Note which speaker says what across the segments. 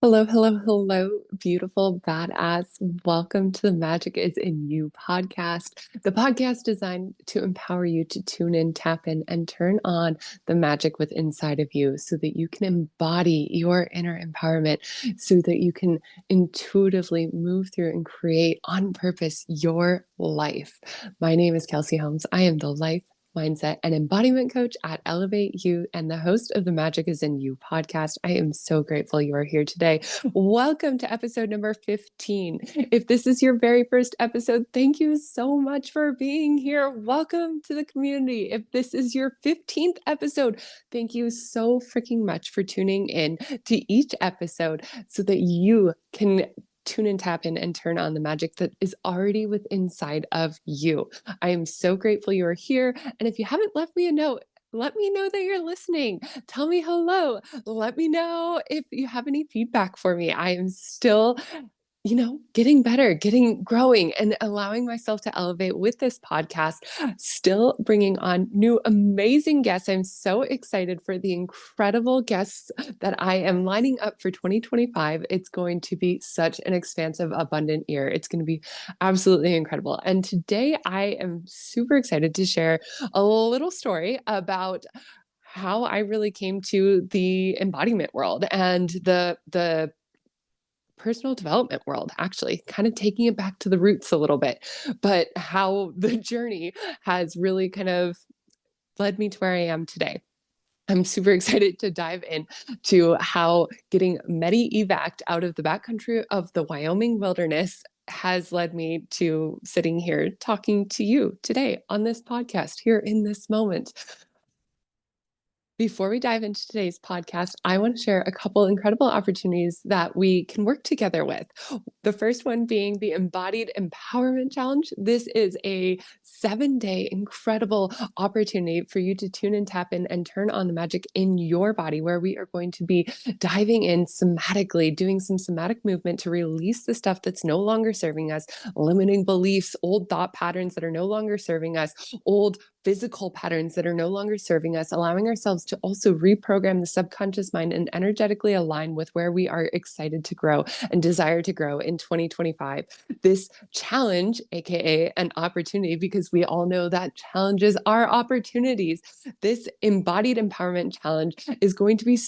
Speaker 1: Hello, hello, hello, beautiful badass. Welcome to the Magic is in You podcast, the podcast designed to empower you to tune in, tap in, and turn on the magic within inside of you so that you can embody your inner empowerment, so that you can intuitively move through and create on purpose your life. My name is Kelsey Holmes. I am the life mindset and embodiment coach at Elevate You and the host of the Magic is in You podcast. I am so grateful you are here today. Welcome to episode number 15. If this is your very first episode, thank you so much for being here. Welcome to the community. If this is your 15th episode, thank you so freaking much for tuning in to each episode so that you can tune and tap in and turn on the magic that is already within inside of you. I am so grateful you are here. And if you haven't left me a note, let me know that you're listening. Tell me hello. Let me know if you have any feedback for me. I am still getting better, growing, and allowing myself to elevate with this podcast, still bringing on new amazing guests. I'm so excited for the incredible guests that I am lining up for 2025. It's going to be such an expansive, abundant year. It's going to be absolutely incredible. And today I am super excited to share a little story about how I really came to the embodiment world and the personal development world, actually, kind of taking it back to the roots a little bit, but how the journey has really kind of led me to where I am today. I'm super excited to dive in to how getting medi-evac'd out of the backcountry of the Wyoming wilderness has led me to sitting here talking to you today on this podcast here in this moment. Before we dive into today's podcast, I want to share a couple incredible opportunities that we can work together with. The first one being the Embodied Empowerment Challenge. This is a 7-day incredible opportunity for you to tune and tap in and turn on the magic in your body, where we are going to be diving in somatically, doing some somatic movement to release the stuff that's no longer serving us, limiting beliefs, old thought patterns that are no longer serving us, old physical patterns that are no longer serving us, allowing ourselves to also reprogram the subconscious mind and energetically align with where we are excited to grow and desire to grow in 2025. This challenge, aka an opportunity, because we all know that challenges are opportunities. This embodied empowerment challenge is going to be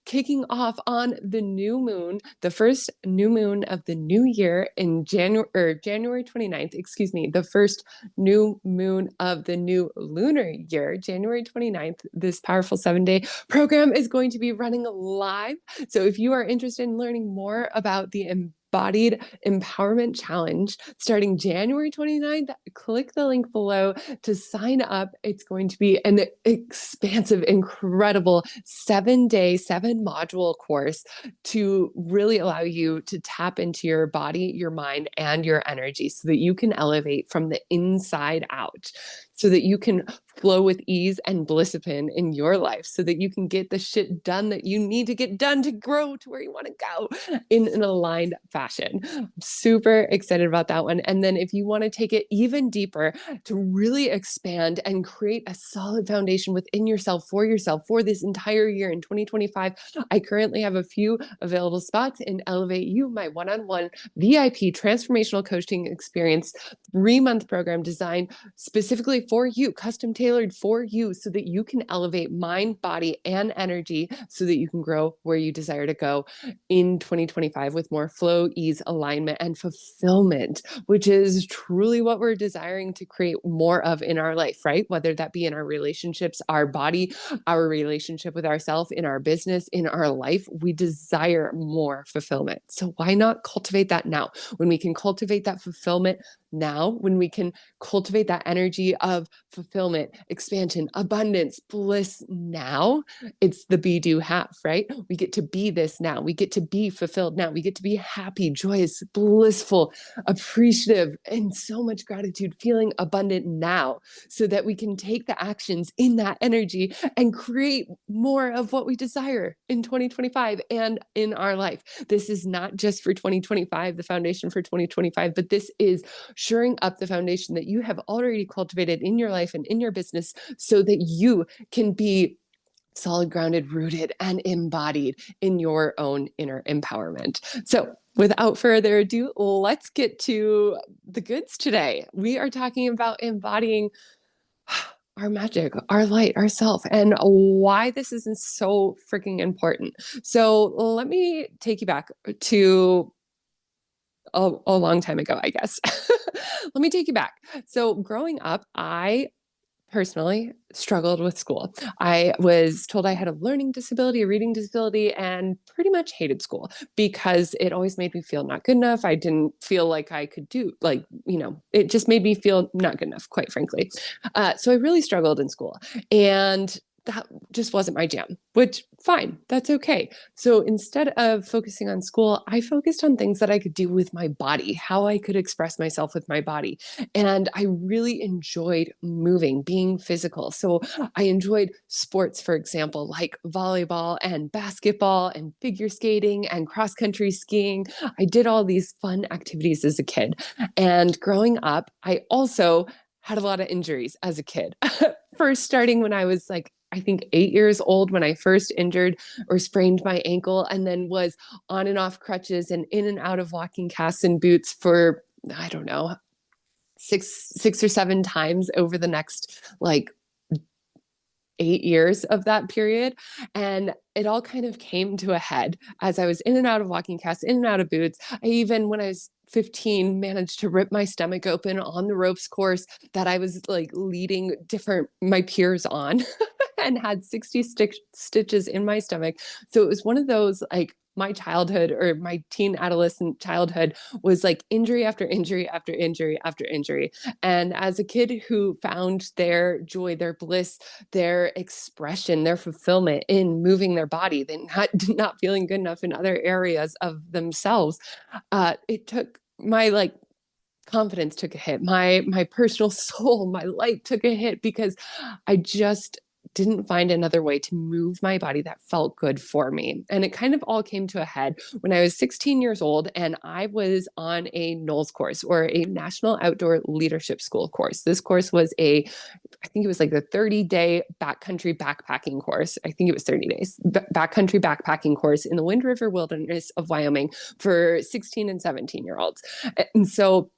Speaker 1: kicking off on the new moon, the first new moon of the new year in January 29th, excuse me, the first new moon of the new lunar year, January 29th. This powerful 7-day program is going to be running live. So if you are interested in learning more about the Embodied Empowerment Challenge starting January 29th, click the link below to sign up. It's going to be an expansive, incredible 7-day, 7-module course to really allow you to tap into your body, your mind, and your energy so that you can elevate from the inside out, so that you can flow with ease and blissipin in your life, so that you can get the shit done that you need to get done to grow to where you want to go in an aligned fashion. I'm super excited about that one. And then if you want to take it even deeper to really expand and create a solid foundation within yourself for this entire year in 2025, I currently have a few available spots in Elevate You, my one-on-one VIP transformational coaching experience, 3-month program designed specifically for you, custom tailored for you, so that you can elevate mind, body, and energy so that you can grow where you desire to go in 2025 with more flow, ease, alignment, and fulfillment, which is truly what we're desiring to create more of in our life, right? Whether that be in our relationships, our body, our relationship with ourselves, in our business, in our life, we desire more fulfillment. So why not cultivate that now? When we can cultivate that fulfillment now, when we can cultivate that energy of fulfillment, expansion, abundance, bliss now, it's the be, do, have, right? We get to be this now. We get to be fulfilled now. We get to be happy, joyous, blissful, appreciative, and so much gratitude, feeling abundant now, so that we can take the actions in that energy and create more of what we desire in 2025 and in our life. This is not just for 2025, the foundation for 2025, but this is shoring up the foundation that you have already cultivated in your life and in your business so that you can be solid, grounded, rooted, and embodied in your own inner empowerment. So, without further ado, let's get to the goods today. We are talking about embodying our magic, our light, ourself, and why this isn't so freaking important. So, let me take you back to a long time ago, I guess. Let me take you back. So, growing up, I personally struggled with school. I was told I had a learning disability, a reading disability, and pretty much hated school because it always made me feel not good enough. I didn't feel like I could do, like, it just made me feel not good enough, quite frankly. So I really struggled in school. And that just wasn't my jam, which fine, that's okay. So instead of focusing on school, I focused on things that I could do with my body, how I could express myself with my body. And I really enjoyed moving, being physical. So I enjoyed sports, for example, like volleyball and basketball and figure skating and cross country skiing. I did all these fun activities as a kid. And growing up, I also had a lot of injuries as a kid. First, starting when I was like, I think 8 years old when I first injured or sprained my ankle, and then was on and off crutches and in and out of walking casts and boots for, I don't know, six or seven times over the next like 8 years of that period. And it all kind of came to a head as I was in and out of walking casts, in and out of boots. I even, when I was 15, managed to rip my stomach open on the ropes course that I was like leading my peers on and had 60 stitches in my stomach. So it was one of those like, my childhood or my teen adolescent childhood was like injury after injury after injury after injury. And as a kid who found their joy, their bliss, their expression, their fulfillment in moving their body, then not feeling good enough in other areas of themselves, it took my like confidence took a hit. My personal soul, my light took a hit because I just didn't find another way to move my body that felt good for me. And it kind of all came to a head when I was 16 years old and I was on a NOLS course, or a National Outdoor Leadership School course. This course was I think it was like a 30-day backcountry backpacking course. I think it was 30 days, backcountry backpacking course in the Wind River Wilderness of Wyoming for 16 and 17-year-olds. And so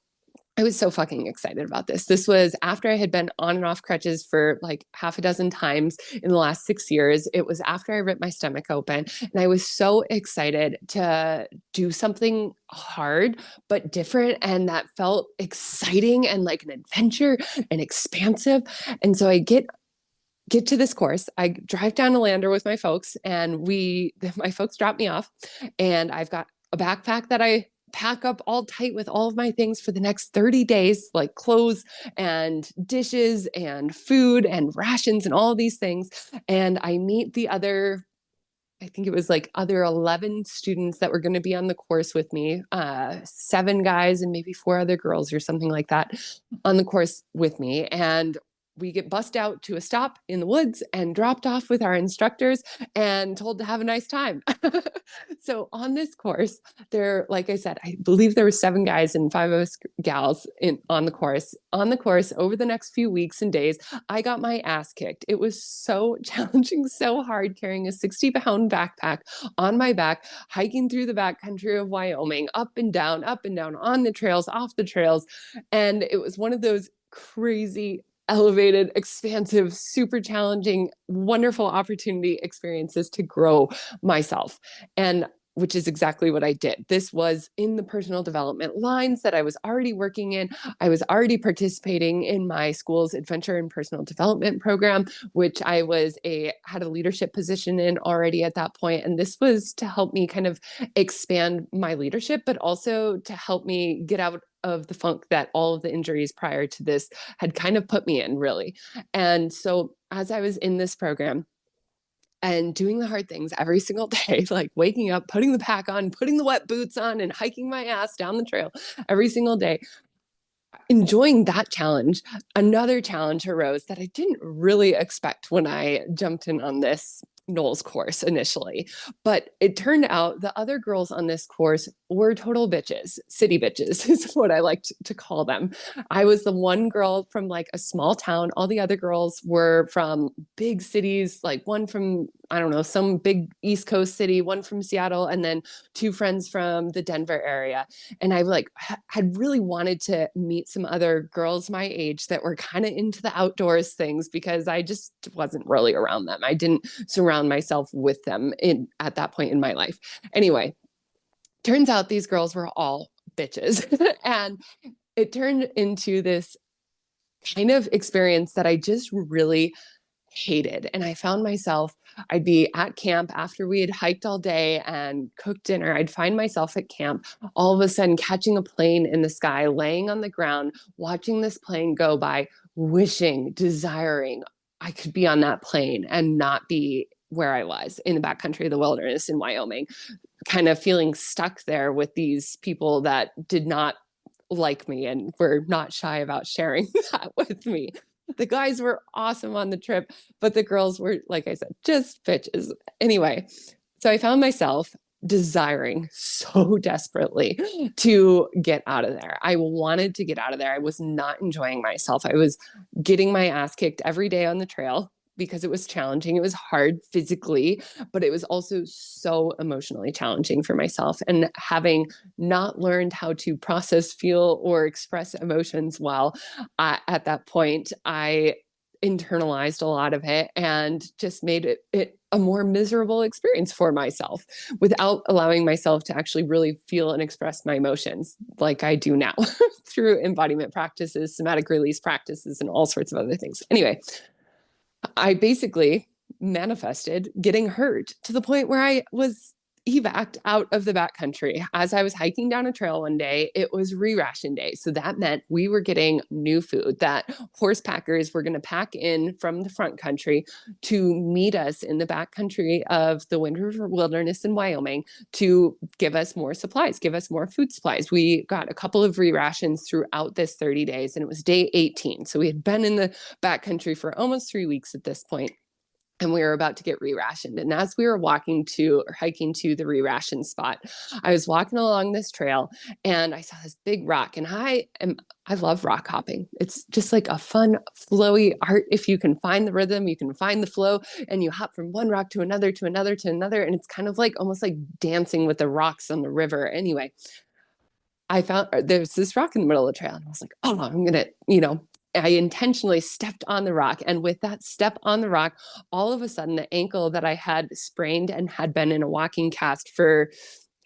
Speaker 1: I was so fucking excited about this. This was after I had been on and off crutches for like half a dozen times in the last 6 years. It was after I ripped my stomach open. And I was so excited to do something hard, but different. And that felt exciting and like an adventure and expansive. And so I get to this course. I drive down to Lander with my folks, and my folks drop me off, and I've got a backpack that I pack up all tight with all of my things for the next 30 days, like clothes and dishes and food and rations and all these things. And I meet the other, I think it was like other 11 students that were going to be on the course with me, 7 guys and maybe 4 other girls or something like that on the course with me. And we get bussed out to a stop in the woods and dropped off with our instructors and told to have a nice time. So on this course, like I said, I believe there were 7 guys and 5 of us gals on the course. On the course, over the next few weeks and days, I got my ass kicked. It was so challenging, so hard carrying a 60-pound backpack on my back, hiking through the backcountry of Wyoming, up and down, on the trails, off the trails. And it was one of those crazy, elevated, expansive, super challenging, wonderful opportunity experiences to grow myself. And which is exactly what I did. This was in the personal development lines that I was already working in. I was already participating in my school's adventure and personal development program, which I had a leadership position in already at that point. And this was to help me kind of expand my leadership, but also to help me get out of the funk that all of the injuries prior to this had kind of put me in, really. And so as I was in this program, and doing the hard things every single day, like waking up, putting the pack on, putting the wet boots on, and hiking my ass down the trail every single day, enjoying that challenge, another challenge arose that I didn't really expect when I jumped in on this Noel's course initially, but it turned out the other girls on this course were total bitches. City bitches is what I like to call them. I was the one girl from like a small town. All the other girls were from big cities, like one from, I don't know, some big East Coast city, one from Seattle, and then two friends from the Denver area. And I like had really wanted to meet some other girls my age that were kind of into the outdoors things because I just wasn't really around them. I didn't surround myself with them at that point in my life. Anyway, turns out these girls were all bitches. And it turned into this kind of experience that I just really hated. And I found myself, I'd be at camp after we had hiked all day and cooked dinner. I'd find myself at camp, all of a sudden catching a plane in the sky, laying on the ground, watching this plane go by, wishing, desiring I could be on that plane and not be where I was in the backcountry of the wilderness in Wyoming, kind of feeling stuck there with these people that did not like me and were not shy about sharing that with me. The guys were awesome on the trip, but the girls were, like I said, just bitches. Anyway, so I found myself desiring so desperately to get out of there. I wanted to get out of there. I was not enjoying myself. I was getting my ass kicked every day on the trail because it was challenging. It was hard physically, but it was also so emotionally challenging for myself. And having not learned how to process, feel, or express emotions well, at that point, I internalized a lot of it and just made it a more miserable experience for myself without allowing myself to actually really feel and express my emotions like I do now through embodiment practices, somatic release practices, and all sorts of other things. Anyway, I basically manifested getting hurt to the point where I was evac'd out of the backcountry. As I was hiking down a trail one day, it was re-ration day. So that meant we were getting new food that horse packers were going to pack in from the front country to meet us in the backcountry of the Wind River Wilderness in Wyoming to give us more supplies, give us more food supplies. We got a couple of re-rations throughout this 30 days, and it was day 18. So we had been in the backcountry for almost 3 weeks at this point, and we were about to get re-rationed. And as we were walking to or hiking to the re-ration spot, I was walking along this trail and I saw this big rock. And I love rock hopping. It's just like a fun, flowy art. If you can find the rhythm, you can find the flow, and you hop from one rock to another, to another, to another. And it's kind of like almost like dancing with the rocks on the river. Anyway, I found there's this rock in the middle of the trail, and I was like, oh, I'm gonna, I intentionally stepped on the rock. And with that step on the rock, all of a sudden, the ankle that I had sprained and had been in a walking cast for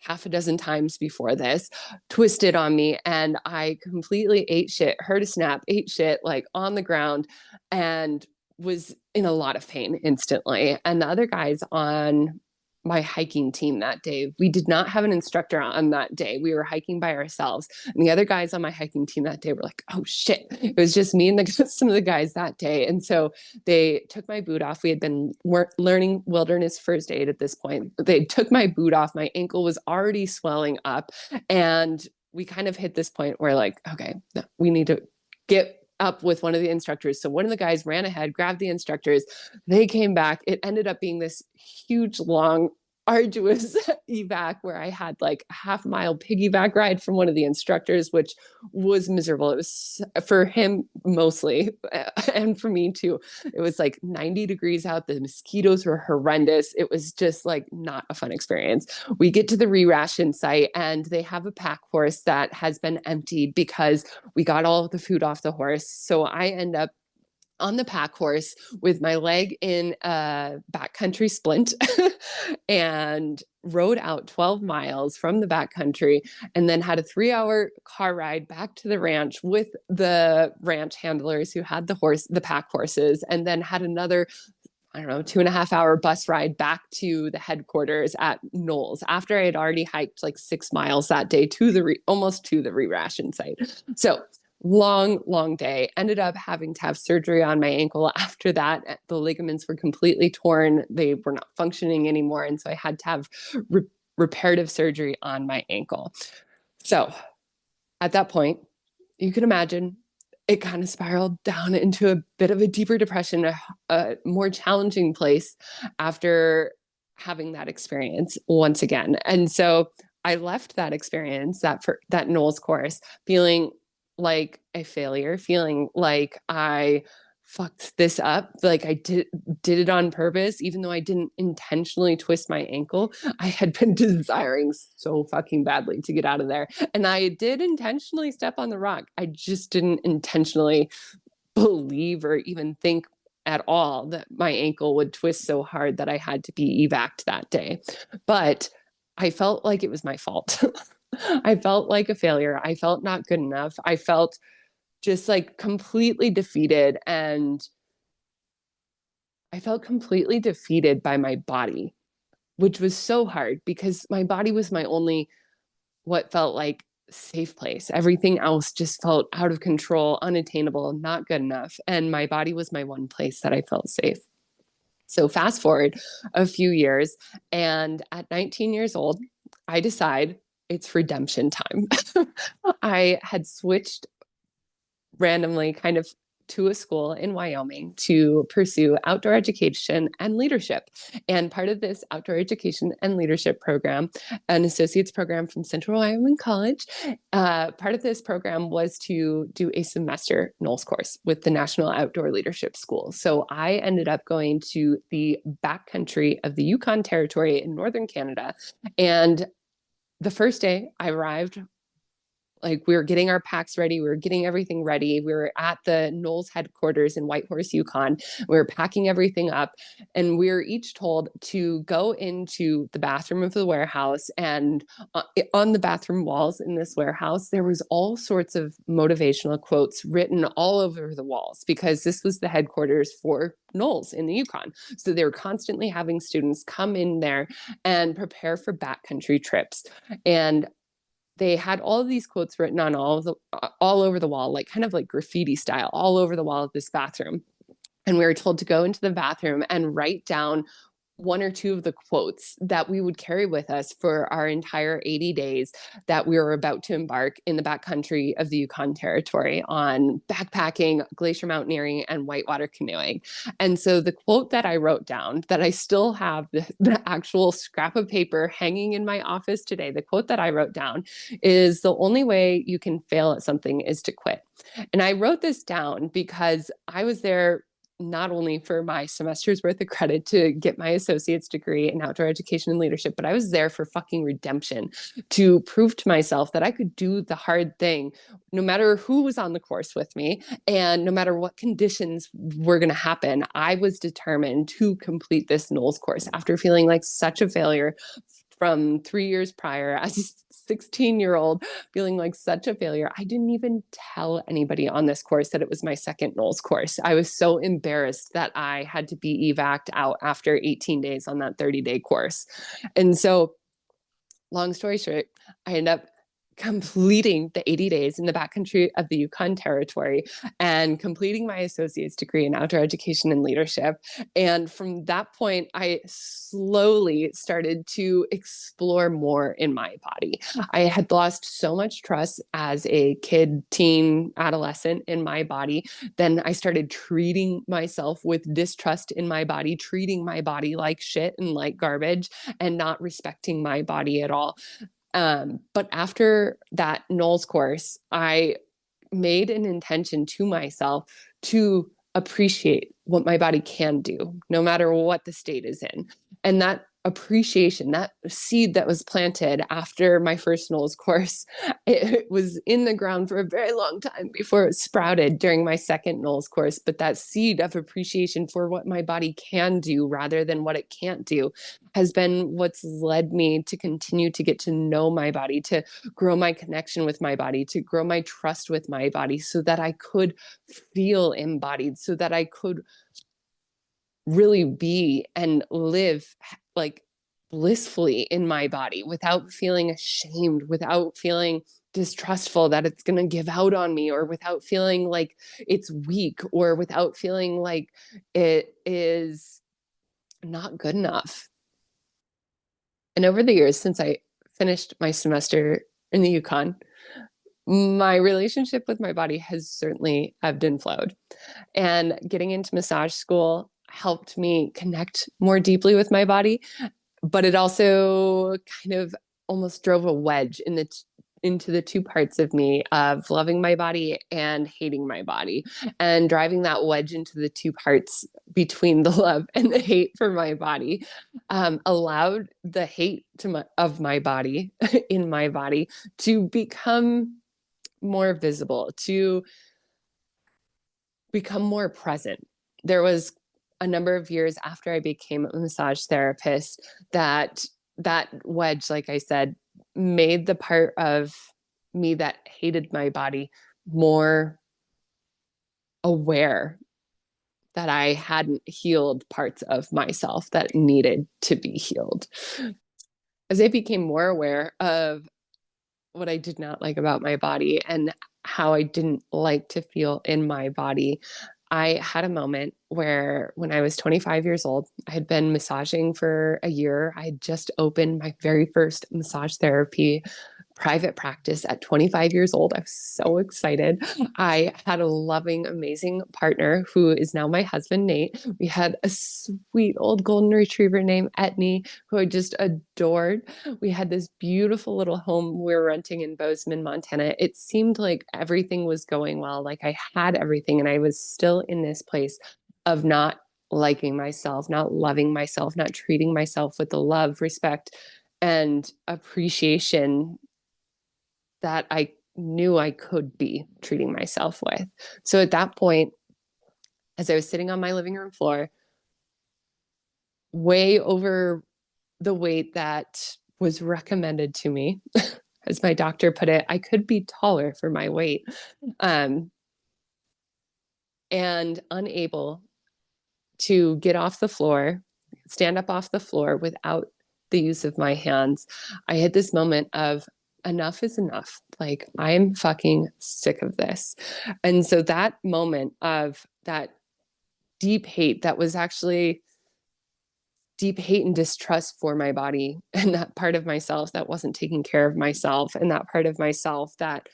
Speaker 1: half a dozen times before this twisted on me. And I completely ate shit, heard a snap, ate shit like on the ground, and was in a lot of pain instantly. And the other guys on my hiking team that day, we did not have an instructor on that day. We were hiking by ourselves. And the other guys on my hiking team that day were like, oh shit, it was just me and some of the guys that day. And so they took my boot off. We had been learning wilderness first aid at this point. They took my boot off. My ankle was already swelling up. And we kind of hit this point where like, okay, we need to get up with one of the instructors. So one of the guys ran ahead, grabbed the instructors. They came back. It ended up being this huge, long, arduous evac where I had like a half-mile piggyback ride from one of the instructors, which was miserable. It was for him mostly, and for me too. It was like 90 degrees out. The mosquitoes were horrendous. It was just like not a fun experience. We get to the re-ration site and they have a pack horse that has been emptied because we got all of the food off the horse. So I end up on the pack horse with my leg in a backcountry splint and rode out 12 miles from the backcountry, and then had a 3-hour car ride back to the ranch with the ranch handlers who had the pack horses, and then had another, I don't know, 2.5-hour bus ride back to the headquarters at Knowles after I had already hiked like 6 miles that day to almost to the re-ration site. So long day. Ended up having to have surgery on my ankle after that. The ligaments were completely torn. They were not functioning anymore. And so I had to have reparative surgery on my ankle. So at that point, you can imagine it kind of spiraled down into a bit of a deeper depression, a more challenging place after having that experience once again. And so I left that experience, that NOLS course, feeling like a failure, feeling like I fucked this up, like I did it on purpose, even though I didn't intentionally twist my ankle. I had been desiring so fucking badly to get out of there. And I did intentionally step on the rock. I just didn't intentionally believe or even think at all that my ankle would twist so hard that I had to be evac'd that day. But I felt like it was my fault. I felt like a failure. I felt not good enough. I felt just like completely defeated. And I felt completely defeated by my body, which was so hard because my body was my only, what felt like, safe place. Everything else just felt out of control, unattainable, not good enough. And my body was my one place that I felt safe. So fast forward a few years, and at 19 years old, I decide it's redemption time. I had switched randomly kind of to a school in Wyoming to pursue outdoor education and leadership. And part of this outdoor education and leadership program, an associate's program from Central Wyoming College, part of this program was to do a semester NOLS course with the National Outdoor Leadership School. So I ended up going to the backcountry of the Yukon Territory in northern Canada. And the first day I arrived, like, we were getting our packs ready, we were getting everything ready, we were at the NOLS headquarters in Whitehorse, Yukon, we were packing everything up, and we were each told to go into the bathroom of the warehouse, and on the bathroom walls in this warehouse there was all sorts of motivational quotes written all over the walls, because this was the headquarters for NOLS in the Yukon. So they were constantly having students come in there and prepare for backcountry trips. And they had all of these quotes written on all over the wall, like kind of like graffiti style, all over the wall of this bathroom. And we were told to go into the bathroom and write down one or two of the quotes that we would carry with us for our entire 80 days that we were about to embark in the backcountry of the Yukon Territory on backpacking, glacier mountaineering, and whitewater canoeing. And so the quote that I wrote down, that I still have the actual scrap of paper hanging in my office today, the quote that I wrote down is, "The only way you can fail at something is to quit." And I wrote this down because I was there not only for my semester's worth of credit to get my associate's degree in outdoor education and leadership, but I was there for fucking redemption, to prove to myself that I could do the hard thing no matter who was on the course with me and no matter what conditions were going to happen. I was determined to complete this NOLS course after feeling like such a failure from 3 years prior as a 16-year-old, feeling like such a failure. I didn't even tell anybody on this course that it was my second NOLS course. I was so embarrassed that I had to be evac'd out after 18 days on that 30-day course. And so, long story short, I ended up completing the 80 days in the backcountry of the Yukon Territory and completing my associate's degree in outdoor education and leadership. And from that point, I slowly started to explore more in my body. I had lost so much trust as a kid, teen, adolescent in my body. Then I started treating myself with distrust in my body, treating my body like shit and like garbage, and not respecting my body at all. But after that NOLS course, I made an intention to myself to appreciate what my body can do, no matter what the state is in. And that appreciation, that seed that was planted after my first NOLS course, it was in the ground for a very long time before it sprouted during my second NOLS course. But that seed of appreciation for what my body can do rather than what it can't do has been what's led me to continue to get to know my body, to grow my connection with my body, to grow my trust with my body, so that I could feel embodied, so that I could really be and live like blissfully in my body without feeling ashamed, without feeling distrustful that it's going to give out on me, or without feeling like it's weak, or without feeling like it is not good enough. And over the years, since I finished my semester in the Yukon, My relationship with my body has certainly ebbed and flowed. And getting into massage school helped me connect more deeply with my body, but it also kind of almost drove a wedge into the two parts of me of loving my body and hating my body, and driving that wedge into the two parts between the love and the hate for my body allowed the hate of my body in my body to become more visible, to become more present. There was a number of years after I became a massage therapist that that wedge, like I said, made the part of me that hated my body more aware that I hadn't healed parts of myself that needed to be healed. As I became more aware of what I did not like about my body and how I didn't like to feel in my body, I had a moment where when I was 25 years old, I had been massaging for a year. I had just opened my very first massage therapy private practice at 25 years old. I was so excited. I had a loving, amazing partner who is now my husband, Nate. We had a sweet old golden retriever named Etney, who I just adored. We had this beautiful little home we were renting in Bozeman, Montana. It seemed like everything was going well, like I had everything, and I was still in this place of not liking myself, not loving myself, not treating myself with the love, respect, and appreciation that I knew I could be treating myself with. So at that point, as I was sitting on my living room floor, way over the weight that was recommended to me, as my doctor put it, I could be taller for my weight, um, and unable to get off the floor, stand up off the floor without the use of my hands, I had this moment of enough is enough. Like, I'm fucking sick of this. And so that moment of that deep hate, that was actually deep hate and distrust for my body, and that part of myself that wasn't taking care of myself, and that part of myself that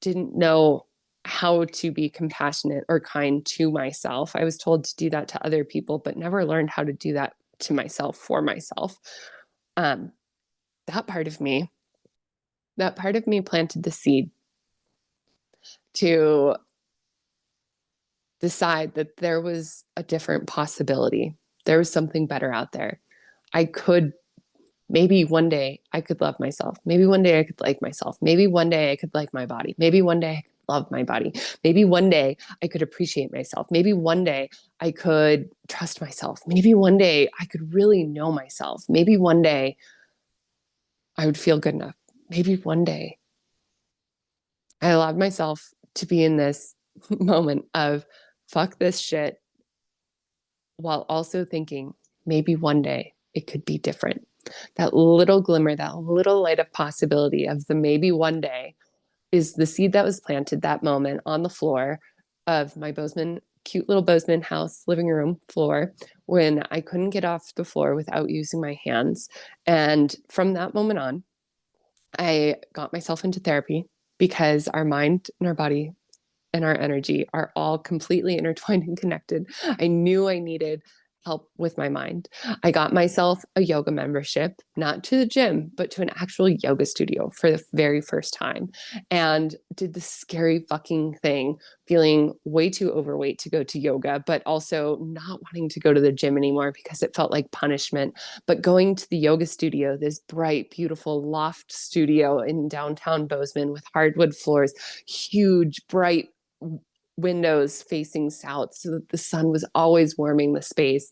Speaker 1: didn't know how to be compassionate or kind to myself. I was told to do that to other people, but never learned how to do that to myself for myself. Um, that part of me, that part of me planted the seed to decide that there was a different possibility. There was something better out there. I could Maybe one day I could love myself. Maybe one day I could like myself. Maybe one day I could like my body. Maybe one day I could love my body. Maybe one day I could appreciate myself. Maybe one day I could trust myself. Maybe one day I could really know myself. Maybe one day I would feel good enough. Maybe one day I allowed myself to be in this moment of fuck this shit, while also thinking maybe one day it could be different. That little glimmer, that little light of possibility of the maybe one day is the seed that was planted that moment on the floor of my cute little Bozeman house living room floor, when I couldn't get off the floor without using my hands. And from that moment on, I got myself into therapy, because our mind and our body and our energy are all completely intertwined and connected. I knew I needed help with my mind. I got myself a yoga membership, not to the gym, but to an actual yoga studio for the very first time, and did the scary fucking thing, feeling way too overweight to go to yoga, but also not wanting to go to the gym anymore because it felt like punishment. But going to the yoga studio, this bright, beautiful loft studio in downtown Bozeman with hardwood floors, huge, bright windows facing south so that the sun was always warming the space.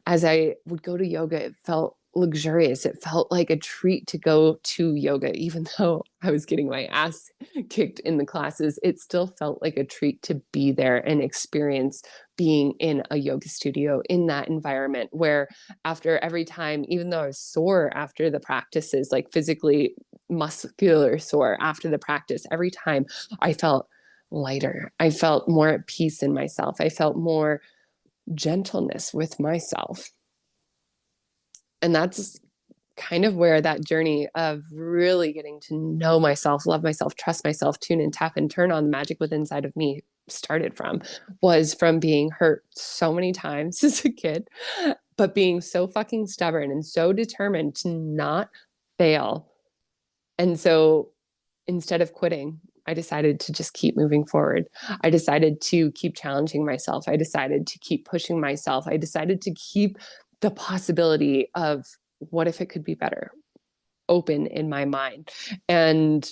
Speaker 1: As I would go to yoga, it felt luxurious. It felt like a treat to go to yoga, even though I was getting my ass kicked in the classes. It still felt like a treat to be there and experience being in a yoga studio in that environment, where after every time, even though I was sore after the practices, like physically muscular sore after the practice, every time I felt lighter. I felt more at peace in myself. I felt more gentleness with myself. And that's kind of where that journey of really getting to know myself, love myself, trust myself, tune and tap and turn on the magic within inside of me started from, was from being hurt so many times as a kid, but being so fucking stubborn and so determined to not fail. And so instead of quitting, I decided to just keep moving forward. I decided to keep challenging myself. I decided to keep pushing myself. I decided to keep the possibility of what if it could be better open in my mind. And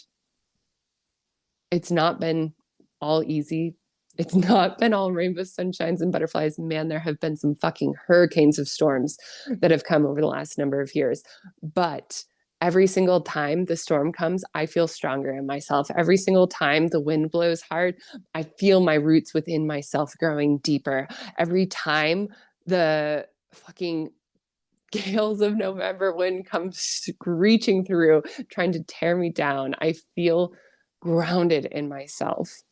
Speaker 1: it's not been all easy. It's not been all rainbows, sunshines, and butterflies. Man, there have been some fucking hurricanes of storms that have come over the last number of years. But every single time the storm comes, I feel stronger in myself. Every single time the wind blows hard, I feel my roots within myself growing deeper. Every time the fucking gales of November wind come screeching through, trying to tear me down, I feel grounded in myself,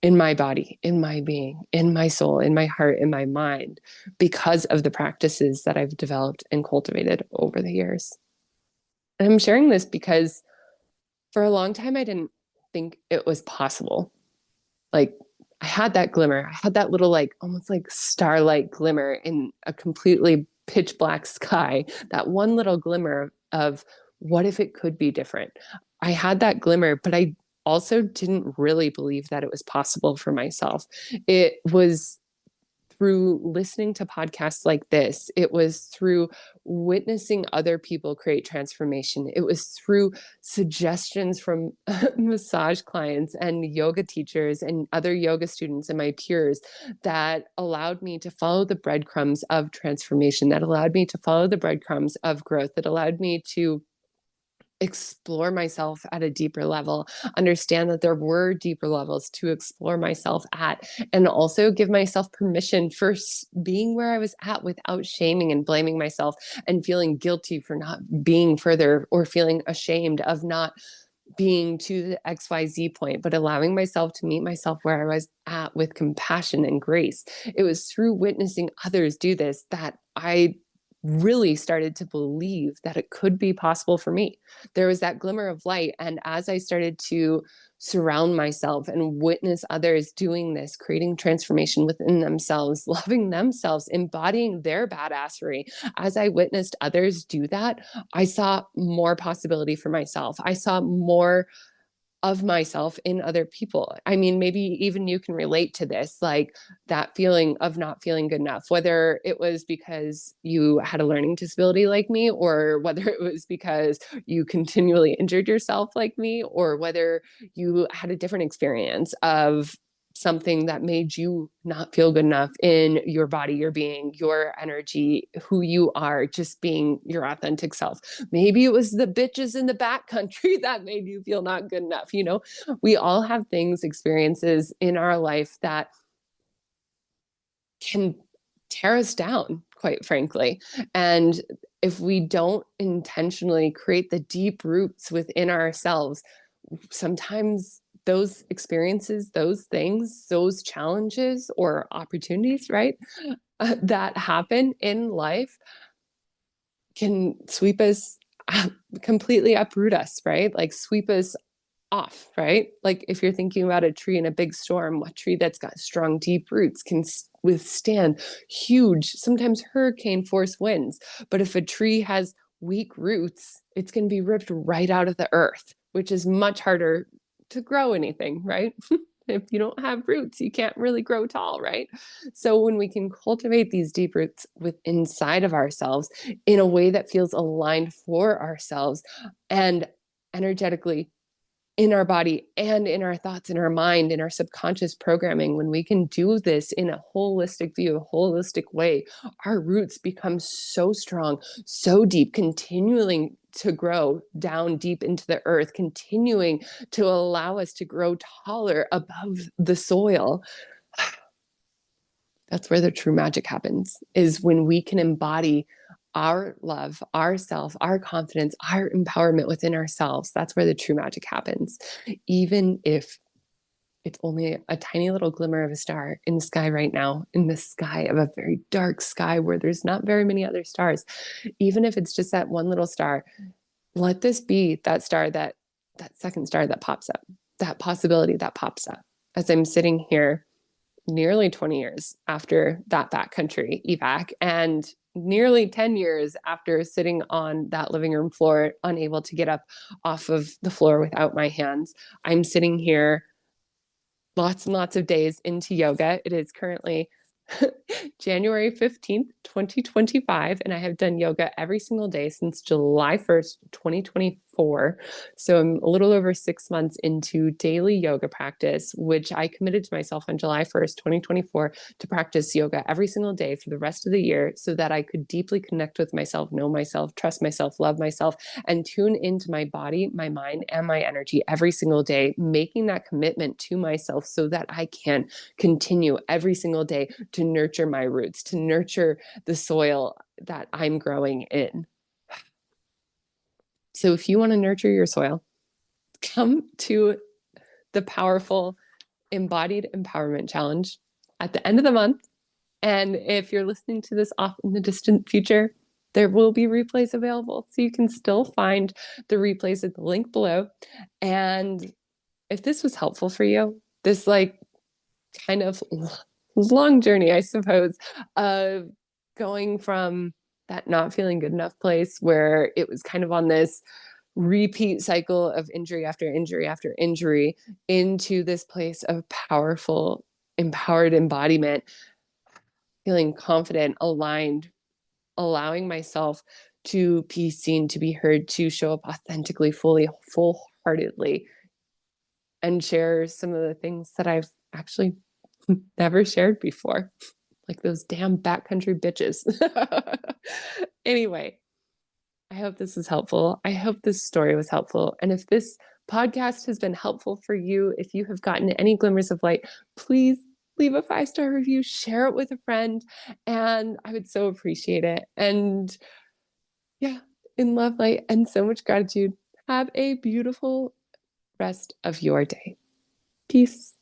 Speaker 1: in my body, in my being, in my soul, in my heart, in my mind, because of the practices that I've developed and cultivated over the years. And I'm sharing this because for a long time, I didn't think it was possible. Like, I had that glimmer. I had that little, like, almost like starlight glimmer in a completely pitch black sky, that one little glimmer of what if it could be different? I had that glimmer, but I also didn't really believe that it was possible for myself. It was through listening to podcasts like this. It was through witnessing other people create transformation. It was through suggestions from massage clients and yoga teachers and other yoga students and my peers that allowed me to follow the breadcrumbs of transformation, that allowed me to follow the breadcrumbs of growth, that allowed me to explore myself at a deeper level, understand that there were deeper levels to explore myself at, and also give myself permission for being where I was at without shaming and blaming myself and feeling guilty for not being further, or feeling ashamed of not being to the XYZ point, but allowing myself to meet myself where I was at with compassion and grace. It was through witnessing others do this that I really started to believe that it could be possible for me. There was that glimmer of light. And as I started to surround myself and witness others doing this, creating transformation within themselves, loving themselves, embodying their badassery, as I witnessed others do that, I saw more possibility for myself. I saw more of myself in other people. I mean, maybe even you can relate to this, like that feeling of not feeling good enough, whether it was because you had a learning disability like me, or whether it was because you continually injured yourself like me, or whether you had a different experience of something that made you not feel good enough in your body, your being, your energy, who you are, just being your authentic self. Maybe it was the bitches in the backcountry that made you feel not good enough. You know, we all have things, experiences in our life that can tear us down, quite frankly. And if we don't intentionally create the deep roots within ourselves, sometimes those experiences, those things, those challenges or opportunities, right, that happen in life can sweep us, completely uproot us, right? Like sweep us off, right? Like if you're thinking about a tree in a big storm, a tree that's got strong, deep roots can withstand huge, sometimes hurricane force winds. But if a tree has weak roots, it's going to be ripped right out of the earth, which is much harder to grow anything, right? If you don't have roots, you can't really grow tall, right? So when we can cultivate these deep roots with inside of ourselves in a way that feels aligned for ourselves and energetically in our body and in our thoughts, in our mind, in our subconscious programming, when we can do this in a holistic view, a holistic way, our roots become so strong, so deep, continuing to grow down deep into the earth, continuing to allow us to grow taller above the soil. That's where the true magic happens, is when we can embody our love, our self, our confidence, our empowerment within ourselves. That's where the true magic happens. Even if it's only a tiny little glimmer of a star in the sky right now, in the sky of a very dark sky where there's not very many other stars. Even if it's just that one little star, let this be that star, that second star that pops up, that possibility that pops up as I'm sitting here nearly 20 years after that backcountry evac and nearly 10 years after sitting on that living room floor, unable to get up off of the floor without my hands. I'm sitting here lots and lots of days into yoga. It is currently January 15th, 2025, and I have done yoga every single day since July 1st, 2024. So I'm a little over 6 months into daily yoga practice, which I committed to myself on July 1st, 2024, to practice yoga every single day for the rest of the year so that I could deeply connect with myself, know myself, trust myself, love myself, and tune into my body, my mind, and my energy every single day, making that commitment to myself so that I can continue every single day to nurture my roots, to nurture the soil that I'm growing in. So if you want to nurture your soil, come to the powerful Embodied Empowerment Challenge at the end of the month. And if you're listening to this off in the distant future, there will be replays available. So you can still find the replays at the link below. And if this was helpful for you, this like kind of long journey, I suppose, of going from that not feeling good enough place where it was kind of on this repeat cycle of injury after injury after injury into this place of powerful, empowered embodiment, feeling confident, aligned, allowing myself to be seen, to be heard, to show up authentically, fully, full heartedly, and share some of the things that I've actually never shared before, like those damn backcountry bitches. Anyway, I hope this is helpful. I hope this story was helpful. And if this podcast has been helpful for you, if you have gotten any glimmers of light, please leave a 5-star review, share it with a friend, and I would so appreciate it. And yeah, in love, light, and so much gratitude, have a beautiful rest of your day. Peace.